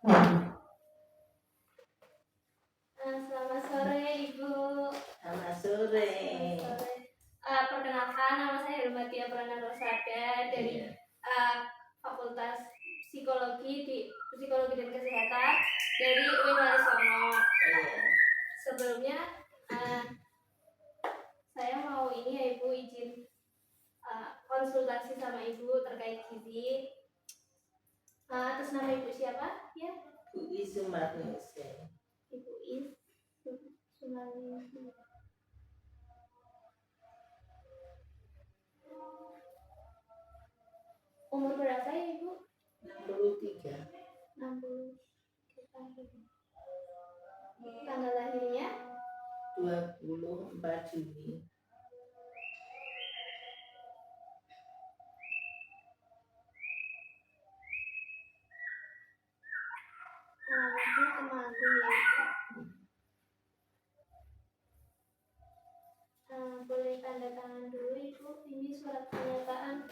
Selamat sore Ibu. Selamat sore. Perkenalkan, nama saya Hermatia Prana Rosada dari Fakultas Psikologi dan Kesehatan dari UIN Walisono. Sebelumnya saya mau ini ya Ibu, izin konsultasi sama Ibu terkait gizi. Atas nama Ibu siapa ya? Bu Is Sumarningsih. Ibu Is Sumarningsih. Umur berapa ya Ibu? 63. 63 tahun. Tanggal lahirnya? 24 Juni. Alamatnya Temanggung ya Ibu. Boleh tanda tangan dulu Ibu. Ini surat pernyataan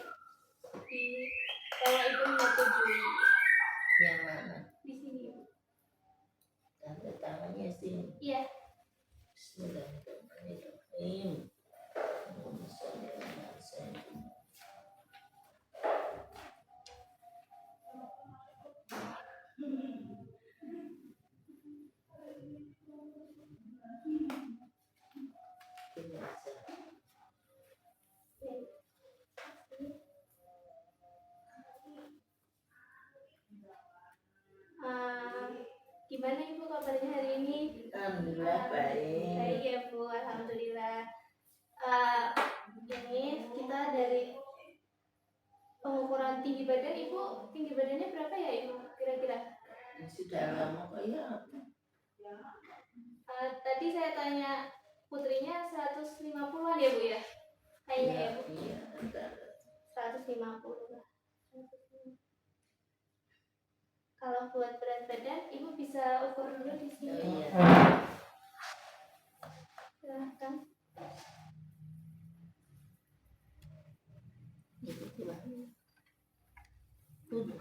bahwa Ibu menyetujui. Yang mana? Di sini Ibu. Tanda tangannya sini. Iya. Bismillahirrahmanirrahim. Gimana Ibu kabarnya hari ini? Alhamdulillah baik. Baik ya Bu, alhamdulillah. Ini kita dari pengukuran tinggi badan, Ibu tinggi badannya berapa ya Ibu kira-kira? Sudah lama kok ya. Tadi saya tanya putrinya 150-an ya Bu ya? Kayaknya ya Bu? Iya, 150 lah. Kalau buat berat badan, Ibu bisa ukur dulu di sini. Iya. Silahkan.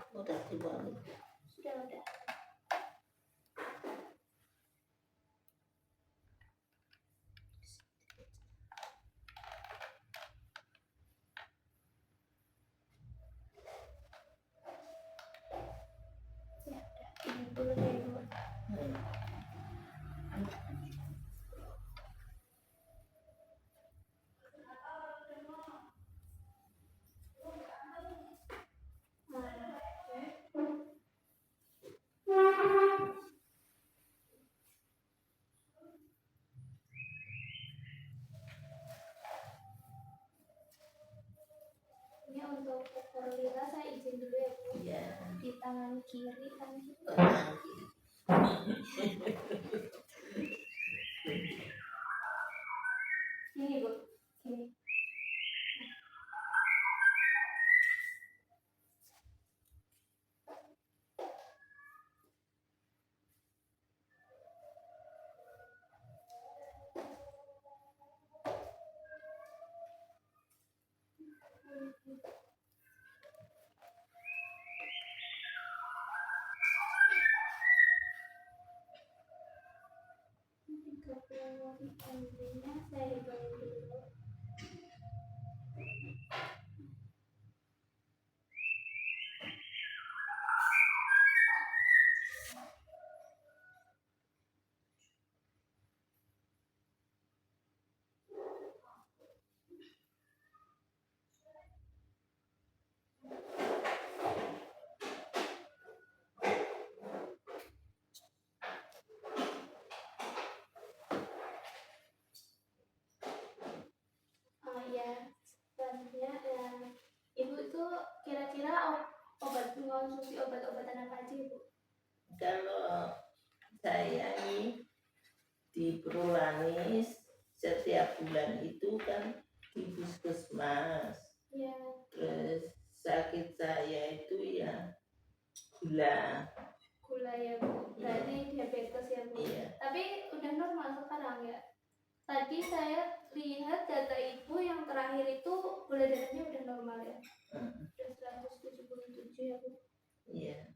Udah dibalik. Sudah. Ya, ini dulu deh Ibu. Ini untuk ukur lira saya izin dulu ya Bu. Iya. Di tangan kiri kan. Ini Bu. Ini. Intinya saya hitung dulu. Selanjutnya Ibu itu kira-kira mengonsumsi obat-obatan apa aja Ibu? Kalau saya ini di Prolanis setiap bulan itu kan di puskesmas. Ya. Terus sakit saya itu ya gula Ya Bu, berarti diabetes ya Bu. Iya. Tapi udah normal sekarang ya. Tadi saya lihat data Ibu yang terakhir itu gula darahnya udah normal ya. Udah 177 ya Bu. Iya.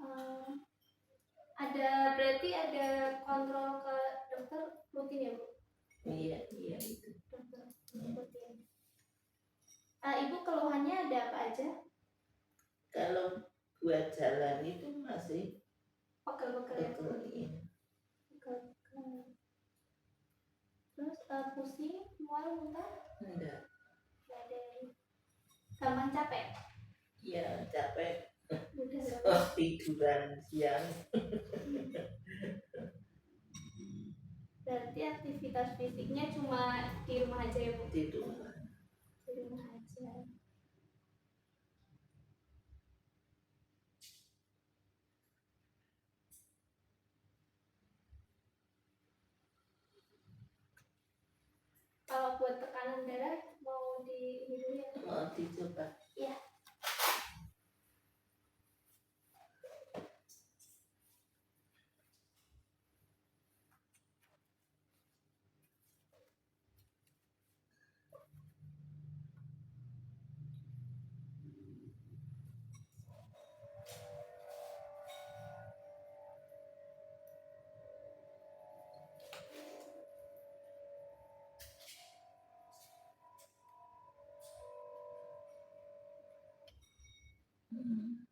Eh, berarti ada kontrol ke dokter rutin ya Bu? Iya itu. Dokter rutin. Ibu keluhannya ada apa aja? Kalau buat jalan itu masih Pegel-pegel ya Bu? pegel, iya. Pegel-pegel. Terus pusing, mual, muntah? Enggak. Nggak ada. Gampang capek? Ya capek. Udah nggak? Oh, tiduran siang. Berarti aktivitas fisiknya cuma di rumah aja ya Bu? Di rumah. Di rumah aja. Kalau buat tekanan darah mau di ini dulu ya? Mau dicoba. Iya. Hmm.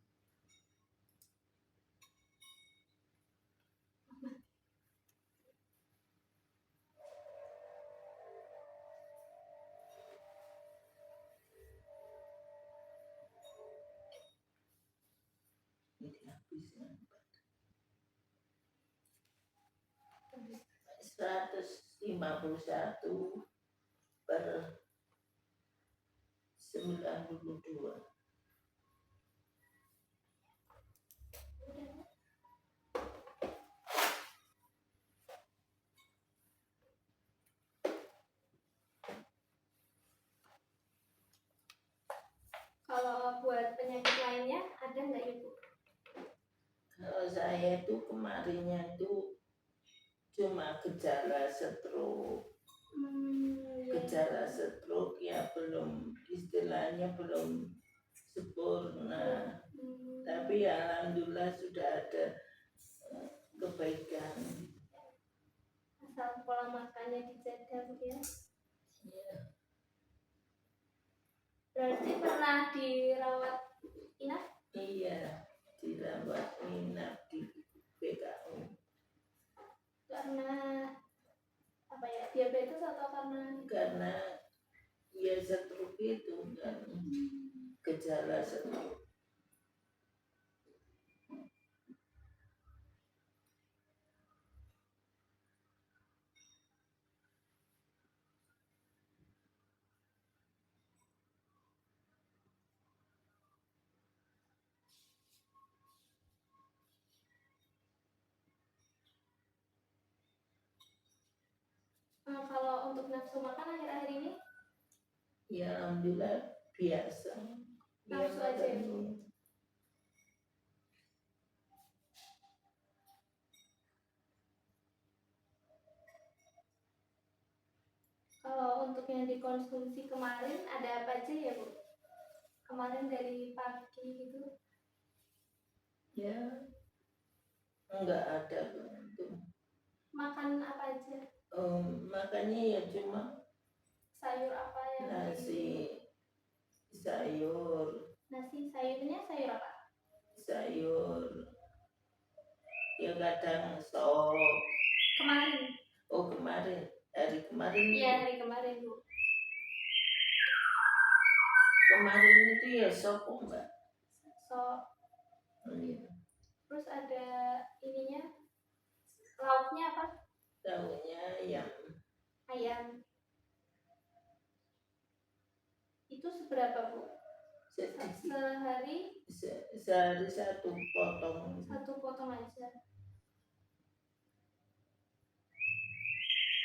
Ini habis ya. 151 per 92. Kalau buat penyakit lainnya ada nggak Ibu? Kalau saya itu kemarinnya itu cuma gejala stroke. Ya. Gejala stroke ya belum, istilahnya belum sempurna. Tapi alhamdulillah sudah ada kebaikan. Asal pola makannya dijaga Bu ya. Ya. Berarti pernah dirawat inap? Iya, dirawat inap di PKU. Karena apa ya, diabetes atau karena ya stroke itu kan, gejala stroke. kalau untuk nafsu makan akhir-akhir ini? Ya alhamdulillah biasa. Nafsu aja ya Bu? Kalau untuk yang dikonsumsi kemarin ada apa aja ya Bu? Kemarin dari pagi gitu? Ya enggak ada itu. Makan apa aja? Makannya ya cuma Sayur apa yang nasi, sayur. Nasi, sayurnya sayur apa? Sayur ya kadang sop. Kemarin? Oh kemarin, hari kemarin. Iya hari kemarin Bu. Kemarin itu ya sop Mbak. Sop. Iya. Terus ada ininya, lauknya apa? Tahunya ayam. Ayam. Itu seberapa Bu? Sedikit. Sehari? Sehari satu potong. Satu potong aja.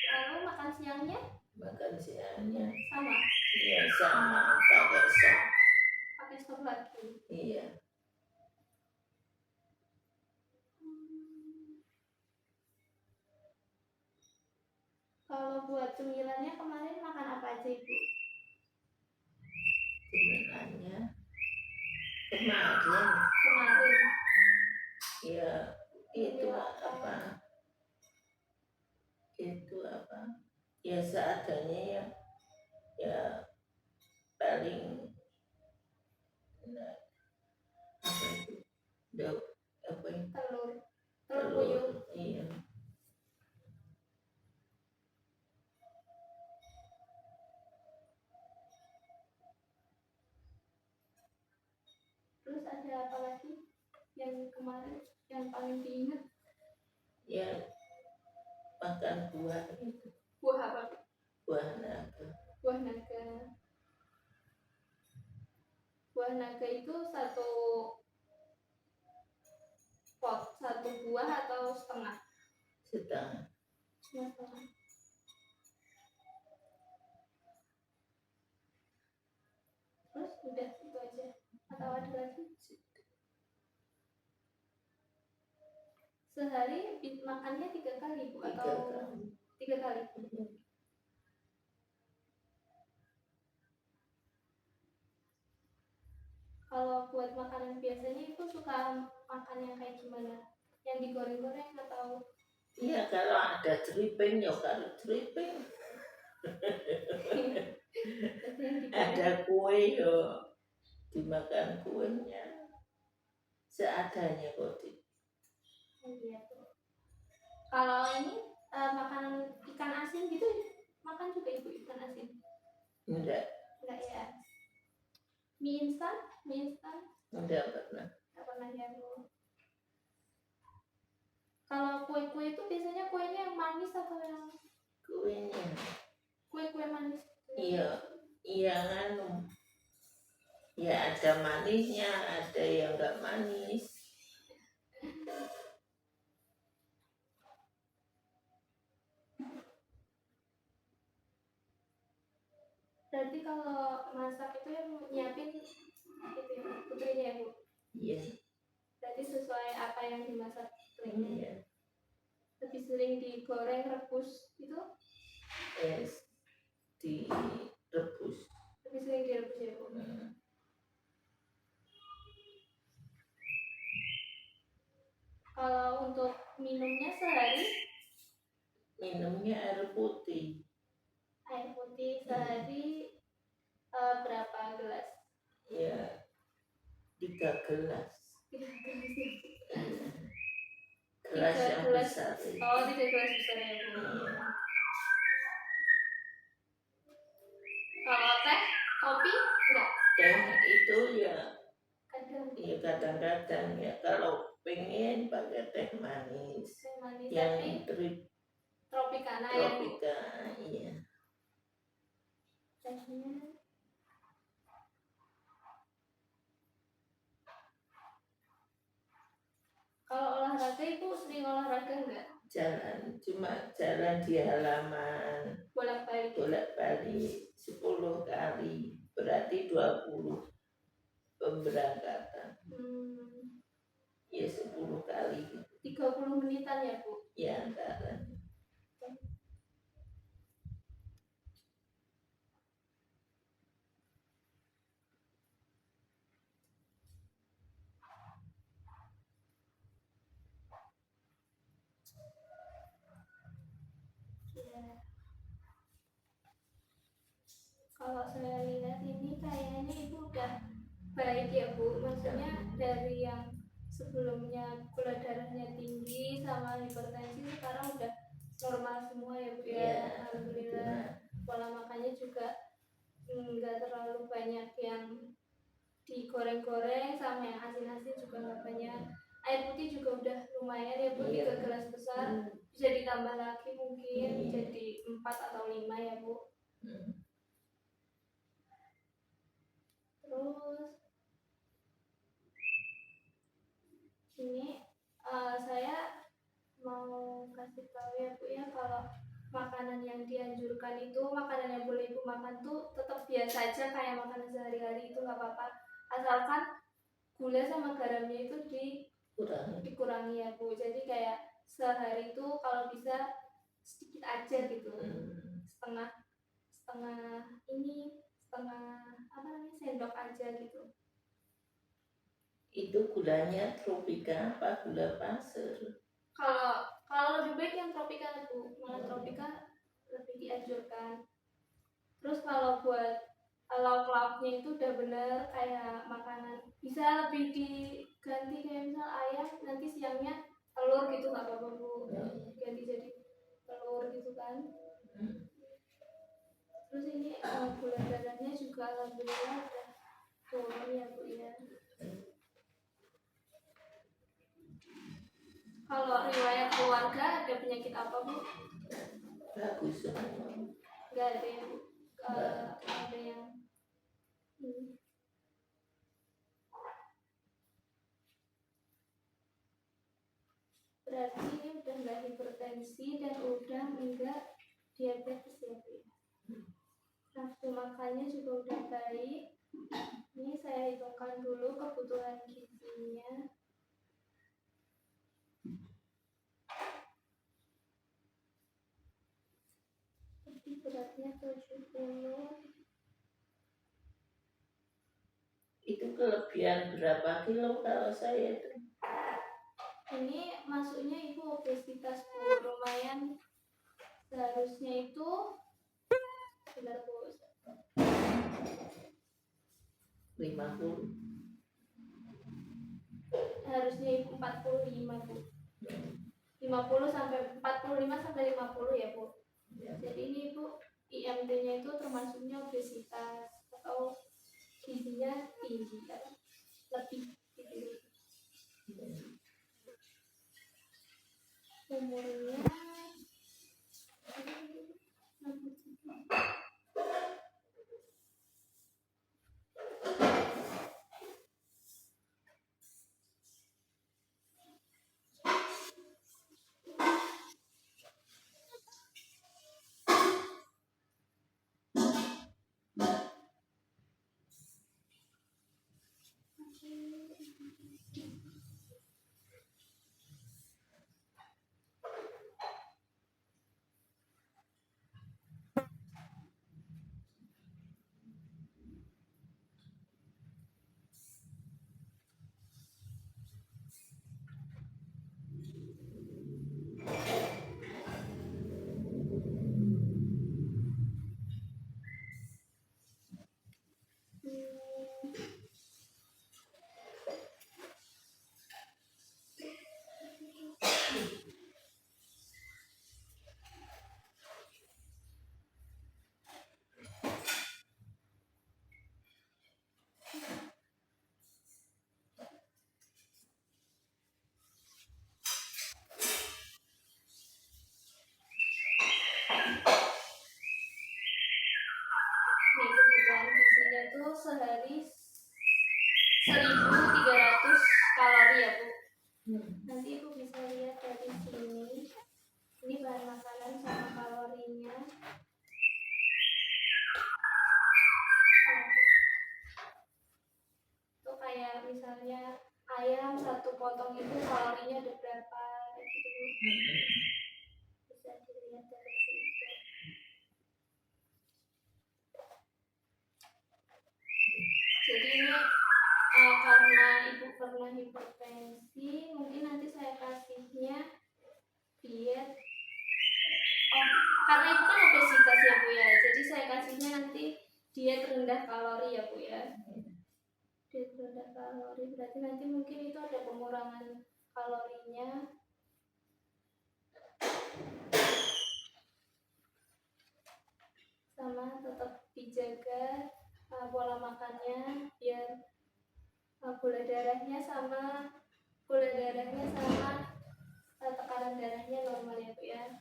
Lalu makan siangnya? Makan siangnya Sama? iya sama, pakai sop. Pakai sop lagi? Iya. Kalau buat cemilannya kemarin makan apa aja Ibu? Cemilannya kemarin Kemarin Ya itu Menyewakan. apa ya seadanya ya, ya paling nah, apa itu apa itu telur telur puyuh. iya. Terus ada apa lagi yang kemarin yang paling diingat? Ya makan buah itu, Buah apa? buah naga. Buah naga. Buah naga itu satu satu buah atau setengah? Setengah. Setengah. Terus udah itu aja atau ada lagi? Sehari makannya 3 kali Bu atau 3 kali? Kalau buat makanan biasanya itu suka makan yang kayak gimana? Yang digoreng-goreng atau? Iya kalau ada ceripeng ya kalau ceripeng. Ada kue ya dimakan kuenya seadanya kok. Iya tuh. Kalau ini makanan ikan asin gitu makan juga Ibu ikan asin? Enggak ya. Mie instan? enggak pernah. Enggak pernah ya Bu. Kalau kue-kue itu biasanya kuenya yang manis atau yang Kuenya kue-kue manis? iya nganu ya ada manisnya ada yang enggak manis. Berarti kalau masak itu yang nyiapin itu ya putrinya ya Bu? Iya. Berarti sesuai apa yang dimasak putrinya? Iya. Lebih sering digoreng, rebus itu? Direbus. Lebih sering direbus ya Bu? Kalau untuk minumnya sehari? Minumnya air putih. Air putih sehari berapa gelas? Ya 3 gelas. 3 gelas ya Bu? Gelas yang besar. Oh 3 gelas besar ya Bu? Iya. Kalau teh, kopi enggak? Teh itu ya Kadang. ya kadang-kadang ya kalau pengen pakai teh manis. Teh manis Yang tapi tropicana ya Bu? Iya. Tehnya kalau olahraga itu sering olahraga enggak? Cuma jalan di halaman Bolak-balik 10 kali berarti 20 pemberangkatan. Ya 10 kali 30 menitan ya Bu? ya antara. Ya. Kalau saya lihat ini kayaknya Ibu udah baik ya Bu, maksudnya dari yang sebelumnya gula darahnya tinggi sama hipertensi sekarang udah normal semua ya Bu ya. Alhamdulillah. Pola makannya juga nggak terlalu banyak yang digoreng-goreng sama yang asin-asin juga nggak banyak. Air putih juga udah lumayan ya Bu, 3 gelas besar. Bisa ditambah lagi mungkin jadi 4 atau 5 ya Bu. Terus ini saya mau kasih tahu ya Bu ya, kalau makanan yang dianjurkan itu, makanan yang boleh Ibu makan tuh tetap biasa aja kayak makanan sehari-hari itu nggak apa-apa, asalkan gula sama garamnya itu dikurangi ya Bu. Jadi kayak sehari itu kalau bisa sedikit aja gitu, setengah sendok aja gitu. Itu gulanya tropika apa gula pasir? Kalau lebih baik yang tropika Bu, malah tropika lebih dianjurkan. Terus kalau lauknya itu udah bener kayak makanan, bisa lebih diganti kayak misal ayam, nanti siangnya telur gitu nggak apa-apa Bu, ganti jadi telur gitu kan. Terus ini gula darahnya juga alhamdulillah udah turun ya Bu ya. Kalau riwayat keluarga ada penyakit apa Bu? Bagus semua. Nggak ada ya Bu? Ada yang berarti ini udah nggak hipertensi dan udah enggak diabetes ya Bu. Nafsu makannya juga udah baik. Ini saya hitungkan dulu kebutuhan gizinya. Jadi beratnya 70. Itu kelebihan berapa kilo kalau saya itu? Ini masuknya Ibu obesitas Bu, lumayan. Seharusnya itu sebentar Bu. 50. Harusnya Ibu 45 Bu. 50 sampai 45 sampai 50 ya Bu. Ya. Jadi ini Ibu IMT-nya itu termasuknya obesitas atau gizinya tinggi kan? Lebih gitu. Umurnya kebutuhan gizinya tuh sehari 1.300 kalori ya Bu. Nanti Ibu bisa lihat dari sini. Ini bahan makanan sama kalorinya. Itu kayak misalnya ayam satu potong itu kalorinya ada berapa gitu Bu. Bisa dilihat dari situ. Jadi ini karena Ibu pernah hipertensi, mungkin nanti saya kasihnya diet. Karena Ibu kan obesitas ya Bu ya, jadi saya kasihnya nanti diet rendah kalori ya Bu ya. Diet rendah kalori berarti nanti mungkin itu ada pengurangan kalorinya. Sama tetap dijaga pola makannya biar gula darahnya sama tekanan darahnya normal ya Bu ya.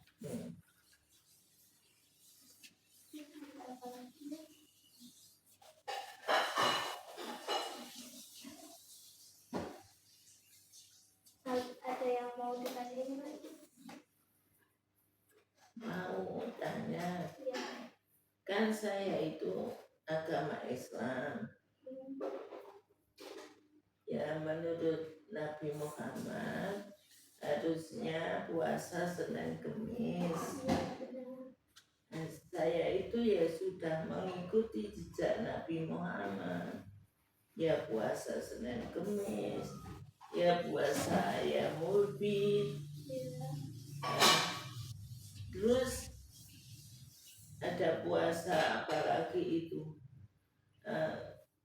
Ada yang mau ditanyain lagi? Mau tanya, Ya. kan saya itu agama Islam. Ya menurut Nabi Muhammad harusnya puasa Senin Kemis. Nah, saya itu ya sudah mengikuti jejak Nabi Muhammad. ya puasa Senin Kemis, ya puasa ayam mulbit. Iya. Terus ada puasa apalagi itu, Eh,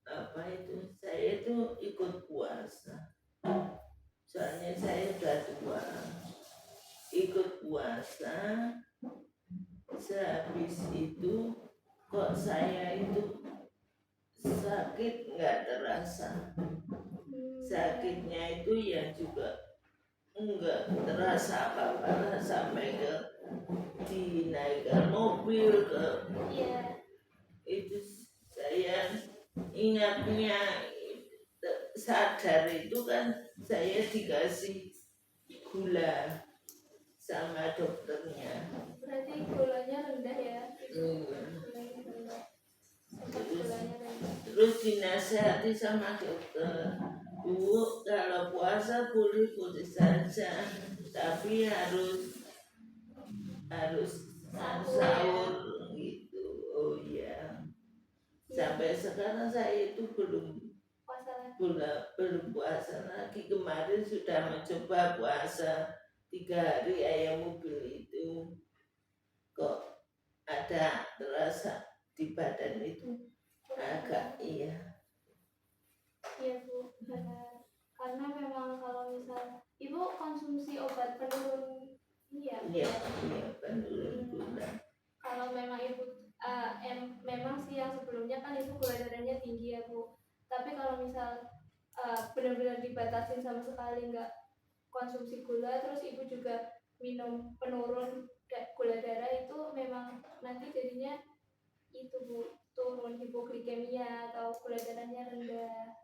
apa itu, saya itu ikut puasa soalnya saya udah tua, ikut puasa. Sehabis itu kok saya itu sakit nggak terasa, sakitnya itu ya juga enggak terasa apa-apa sampai ke dinaikkan mobil ke Iya. itu. Saya ingatnya sadar itu kan saya dikasih gula sama dokternya. Berarti gulanya rendah ya? Hmm. Gulanya rendah. Sempat gulanya rendah. Terus dinasehati sama dokter, Bu, kalau puasa boleh saja, tapi harus sahur gitu. Oh iya. Sampai sekarang saya itu belum Puasa lagi. belum puasa lagi. Kemarin sudah mencoba puasa 3 hari ayam mobil itu, kok ada terasa di badan itu agak iya. Iya Bu, benar. Karena memang kalau misal Ibu konsumsi obat penurun ini ya? Iya, penurun gula. Kalau memang Ibu memang sih yang sebelumnya kan Ibu gula darahnya tinggi ya Bu. Tapi kalau misal benar-benar dibatasin sama sekali nggak konsumsi gula, terus Ibu juga minum penurun gula darah, itu memang nanti jadinya itu Bu, turun hipoglikemia atau gula darahnya rendah.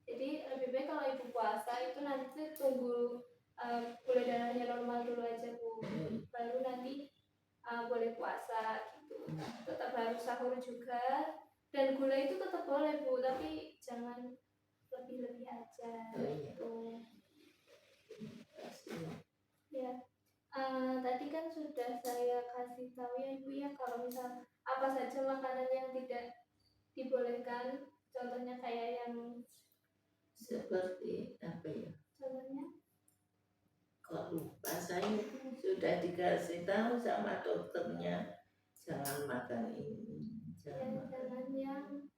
Jadi lebih baik kalau Ibu puasa itu nanti tunggu gula darahnya normal dulu aja Bu, baru nanti boleh puasa gitu. Tetap harus sahur juga, dan gula itu tetap boleh Bu, tapi jangan lebih-lebih aja gitu. Ya, tadi kan sudah saya kasih tahu ya Ibu ya, kalau misal apa saja makanan yang tidak dibolehkan, contohnya kayak yang seperti apa ya? Contohnya? Kok lupa saya, sudah dikasih tahu sama dokternya jangan makan ini, jangan yang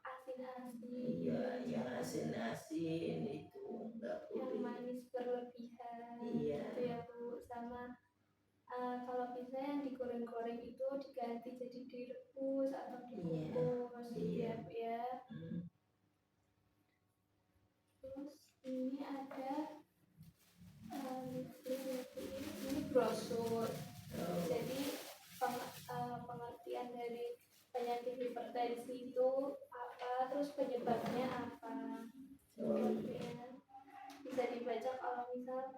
asin-asin. Iya, yang asin-asin itu enggak boleh. Yang manis berlebihan. Iya. Itu ya Bu, sama kalau bisa yang digoreng-goreng itu diganti jadi direbus atau dikukus. Iya Bu ya. Terus ini ada ini brosur. Jadi pengertian dari penyakit hipertensi itu apa, terus penyebabnya apa, bisa dibaca kalau misal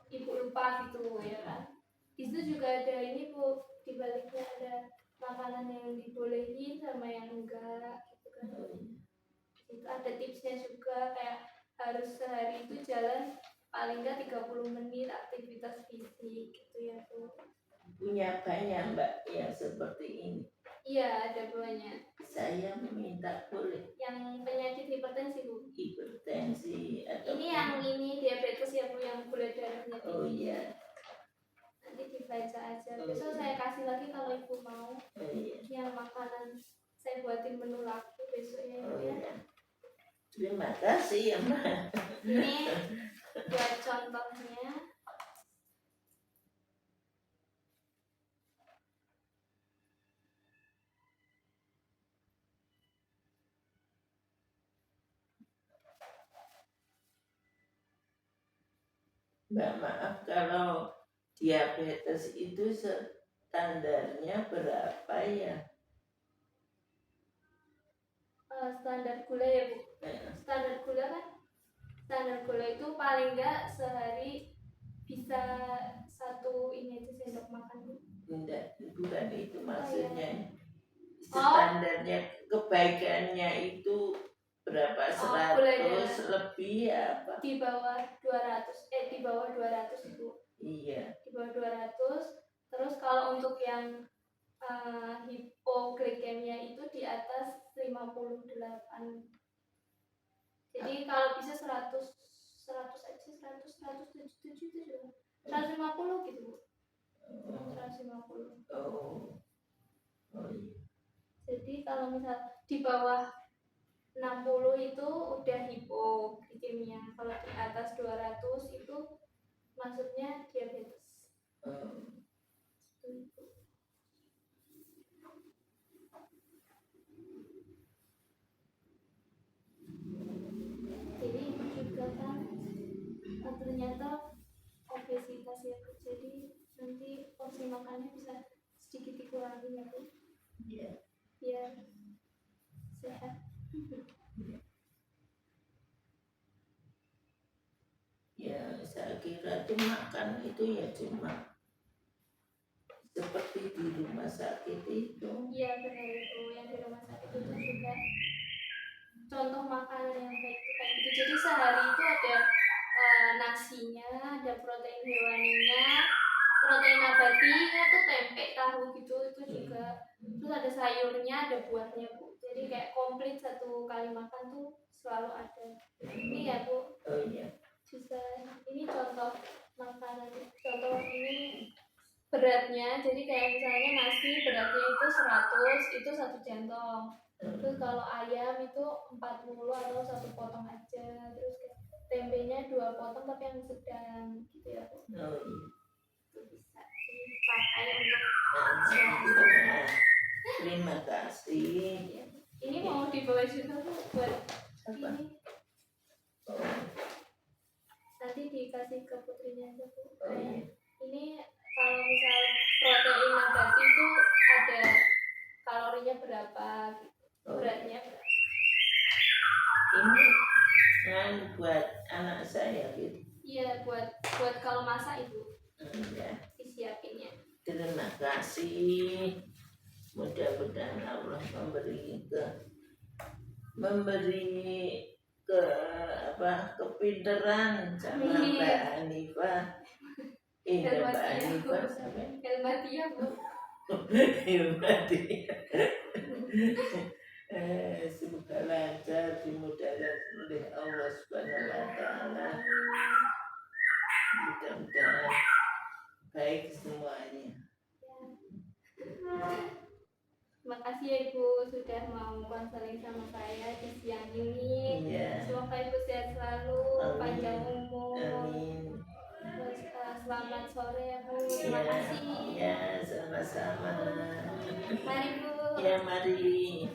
Ibu lupa gitu ya kan. Di situ juga ada ini Bu, di baliknya ada makanan yang dibolehin sama yang enggak gitu kan. Itu ada tipsnya juga, kayak harus sehari itu jalan paling enggak 30 menit aktivitas fisik gitu ya Bu. Punya banyak Mbak yang seperti ini. Iya, ada banyak. Saya meminta boleh. Yang penyakit hipertensi Bu. Hipertensi atau ini yang ini diabetes ya Bu, yang gula darahnya tinggi. Oh iya. Nanti dibaca aja. Besok saya kasih lagi kalau Ibu mau. Oh iya. Yang makanan saya buatin menu lagi besok ya. Oh iya. Terima kasih ya Mbak. Ini buat contohnya. Mbak, maaf, kalau diabetes itu standarnya berapa ya? Standar gula ya Bu. Standar gula kan, standar gula itu paling enggak sehari bisa satu ini aja sendok makan Bu. Enggak, bukan itu maksudnya. Standarnya kebaikannya itu berapa, 100 lebih apa? Di bawah 200, di bawah 200 Ibu. Iya. Di bawah 200. Terus kalau untuk yang hipoglikemia itu di atas 58 150 gitu Bu. Oh, 150. oh, oh iya. Jadi kalau misal di bawah 60 itu udah hipoglikemia, kalau di atas 200 itu maksudnya diabetes. Oh, Jadi juga kan ternyata obesitas ya Bu. Jadi nanti porsi makannya bisa sedikit dikurangi ya Bu, iya. biar sehat. Ya, saya kira itu makan itu ya cuma seperti di rumah sakit itu. Iya benar itu, yang di rumah sakit itu juga contoh makanan yang baik itu kayak gitu. Jadi sehari itu ada nasinya, ada protein hewaninya, protein nabatinya tuh tempe, tahu gitu, itu juga. Terus ada sayurnya, ada buahnya Bu. Jadi kayak komplit satu kali makan tuh selalu ada. Ini ya Bu, Oh iya. bisa ini contoh makanan, contoh ini beratnya. Jadi kayak misalnya nasi beratnya itu 100, itu 1 centong. Terus kalau ayam itu 40 atau 1 potong aja. Terus kayak tempenya 2 potong tapi yang sedang gitu ya Bu. Oh iya. Itu bisa dipakai untuk Nah, terima kasih. ya. Ini mau dibawa juga Bu buat Apa? ini. Oh, Nanti dikasih ke putrinya aja Bu. oh iya. Kayak ini kalau misal protein nabati itu ada kalorinya berapa gitu. Oh, Beratnya berapa. ini kan buat anak saya gitu. Iya buat kalau masak itu Ya, disiapinnya. terima kasih. Mudah-mudahan Allah memberi ke kepinteran sama Amin. Mbak Hanifah. Mbak Hanifah sampai Helmatia Bu. Hilmati. Semoga lancar, dimudahkan oleh Allah Subhanahu wa Ta'ala. Mudah-mudahan baik semuanya. Terima kasih ya Ibu sudah mau konseling sama saya di siang ini. Iya. Semoga Ibu sehat selalu, Amin. panjang umur. Amin. Terus selamat sore ya Bu. Terima kasih. Ya, sama-sama. Mari Bu. Ya, mari.